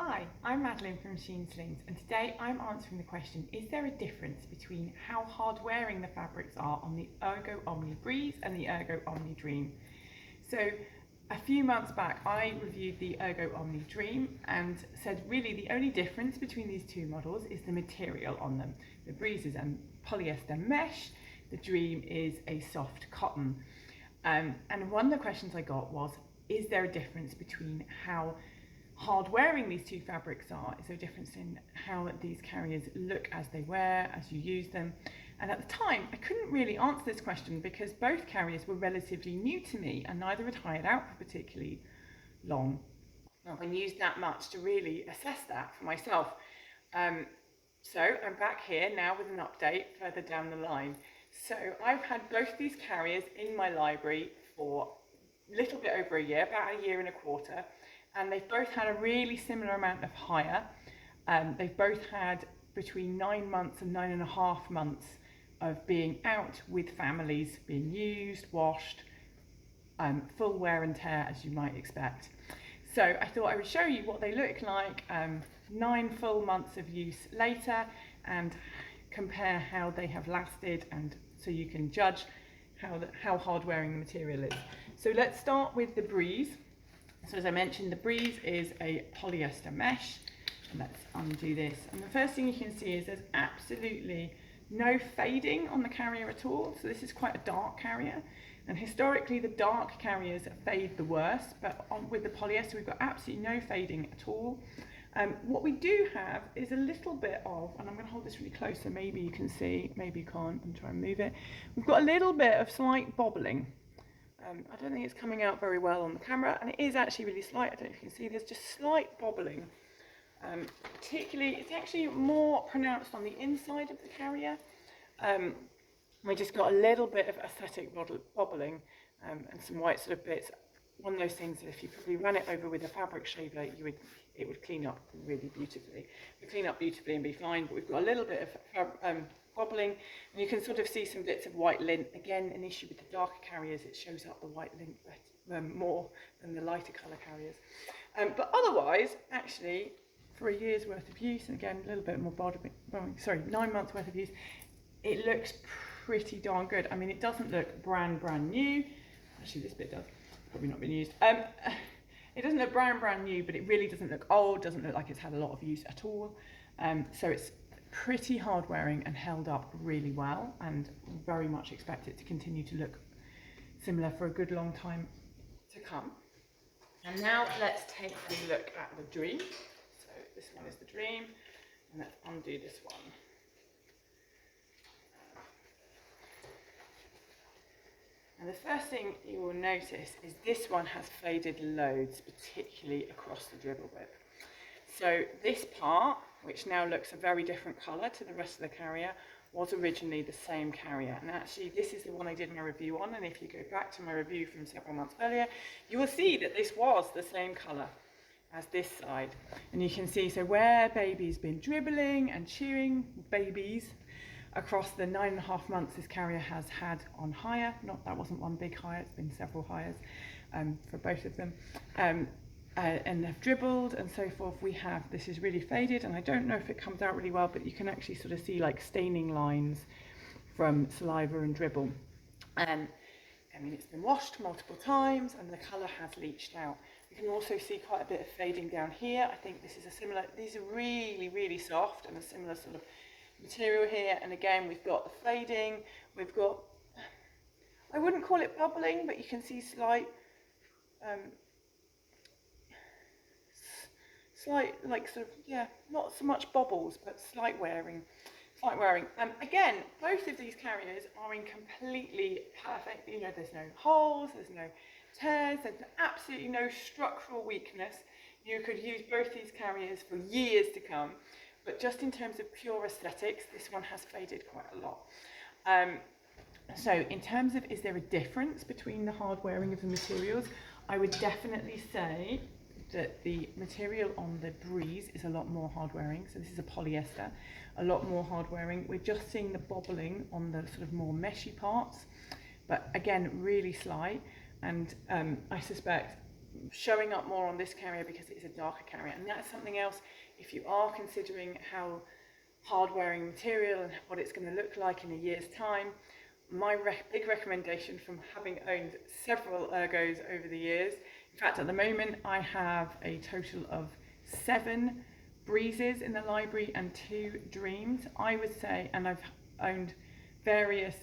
Hi, I'm Madeline from Machine Slings, and today I'm answering the question, is there a difference between how hard wearing the fabrics are on the Ergo Omni Breeze and the Ergo Omni Dream? So a few months back I reviewed the Ergo Omni Dream and said really the only difference between these two models is the material on them. The Breeze is a polyester mesh, the Dream is a soft cotton. And one of the questions I got was, is there a difference between how hard wearing these two fabrics are? Is there a difference in how these carriers look as they wear, as you use them? And at the time, I couldn't really answer this question because both carriers were relatively new to me and neither had hired out for particularly long. I haven't used that much to really assess that for myself. So I'm back here now with an update further down the line. So I've had both these carriers in my library for a little bit over a year, about a year and a quarter, and they've both had a really similar amount of hire. They've both had between 9 months and 9.5 months of being out with families, being used, washed, full wear and tear as you might expect. So I thought I would show you what they look like 9 full months of use later and compare how they have lasted, and so you can judge how hard wearing the material is. So let's start with the Breeze. So as I mentioned, the Breeze is a polyester mesh, and let's undo this. And the first thing you can see is there's absolutely no fading on the carrier at all. So this is quite a dark carrier, and historically the dark carriers fade the worst, but with the polyester we've got absolutely no fading at all. What we do have is a little bit of, and I'm going to hold this really close so maybe you can see, maybe you can't, and try and move it. We've got a little bit of slight bobbling. I don't think it's coming out very well on the camera, and it is actually really slight. I don't know if you can see, there's just slight bobbling. Particularly, it's actually more pronounced on the inside of the carrier. We just got a little bit of asthetic bobbling and some white sort of bits. One of those things that if you probably ran it over with a fabric shaver, it would clean up really beautifully. It would clean up beautifully and be fine, but we've got a little bit of bobbling, and you can sort of see some bits of white lint. Again, an issue with the darker carriers, it shows up the white lint more than the lighter colour carriers. But otherwise, actually, for a year's worth of use, and again, a little bit more bobbling, 9 months worth of use, it looks pretty darn good. I mean, it doesn't look brand new. Actually, this bit does. Probably not been used. It doesn't look brand new, but it really doesn't look old, doesn't look like it's had a lot of use at all. So it's pretty hard wearing and held up really well, and very much expect it to continue to look similar for a good long time to come. And now let's take a look at the Dream. So this one is the Dream, and let's undo this one. And the first thing you will notice is this one has faded loads, particularly across the dribble bit. So this part, which now looks a very different colour to the rest of the carrier, was originally the same carrier. And actually this is the one I did my review on, and if you go back to my review from several months earlier, you will see that this was the same colour as this side. And you can see, so where baby's been dribbling and chewing, babies, across the 9.5 months this carrier has had on hire, that wasn't one big hire, it's been several hires for both of them, and they've dribbled and so forth. This is really faded, and I don't know if it comes out really well, but you can actually sort of see like staining lines from saliva and dribble. I mean, it's been washed multiple times and the colour has leached out. You can also see quite a bit of fading down here. I think this is these are really soft, and a similar sort of material here. And again, we've got the fading, we've got, I wouldn't call it bubbling, but you can see slight like sort of, yeah, not so much bobbles, but slight wearing. Again, both of these carriers are in completely perfect, you know, there's no holes, there's no tears, there's absolutely no structural weakness. You could use both these carriers for years to come. But just in terms of pure aesthetics, this one has faded quite a lot. So in terms of, is there a difference between the hard wearing of the materials? I would definitely say that the material on the Breeze is a lot more hard wearing. So this is a polyester, a lot more hard wearing. We're just seeing the bobbling on the sort of more meshy parts, but again, really slight. And I suspect showing up more on this carrier because it's a darker carrier. And that's something else, if you are considering how hard wearing material and what it's going to look like in a year's time, my big recommendation from having owned several Ergos over the years, in fact at the moment I have a total of 7 Breezes in the library and 2 Dreams, I would say, and I've owned various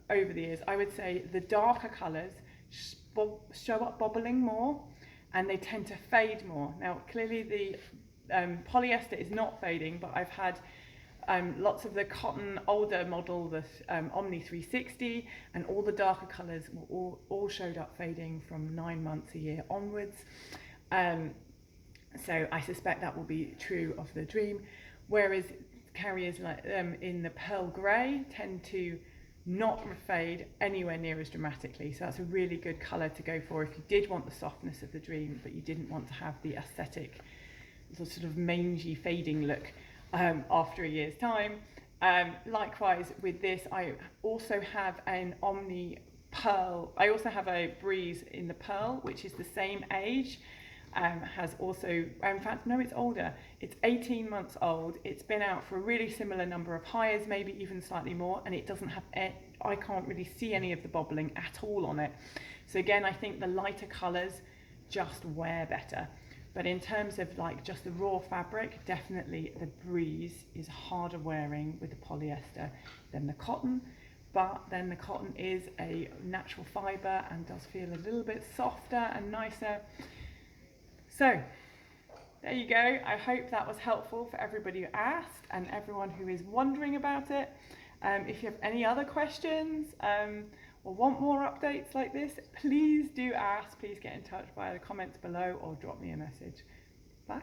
over the years, I would say the darker colours show up bobbling more and they tend to fade more. Now clearly the polyester is not fading, but I've had lots of the cotton older model, the Omni 360, and all the darker colours all showed up fading from 9 months a year onwards. So I suspect that will be true of the Dream, whereas carriers like in the pearl grey tend to not fade anywhere near as dramatically. So that's a really good colour to go for if you did want the softness of the Dream, but you didn't want to have the aesthetic, the sort of mangy fading look after a year's time. Likewise with this, I also have an Omni Pearl. I also have a Breeze in the Pearl, which is the same age. Has also, in fact, no, it's older. It's 18 months old. It's been out for a really similar number of hires, maybe even slightly more, and it doesn't have, I can't really see any of the bobbling at all on it. So again, I think the lighter colours just wear better. But in terms of like just the raw fabric, definitely the Breeze is harder wearing with the polyester than the cotton. But then the cotton is a natural fibre and does feel a little bit softer and nicer. So there you go. I hope that was helpful for everybody who asked and everyone who is wondering about it. If you have any other questions or want more updates like this, please do ask. Please get in touch via the comments below or drop me a message. Bye.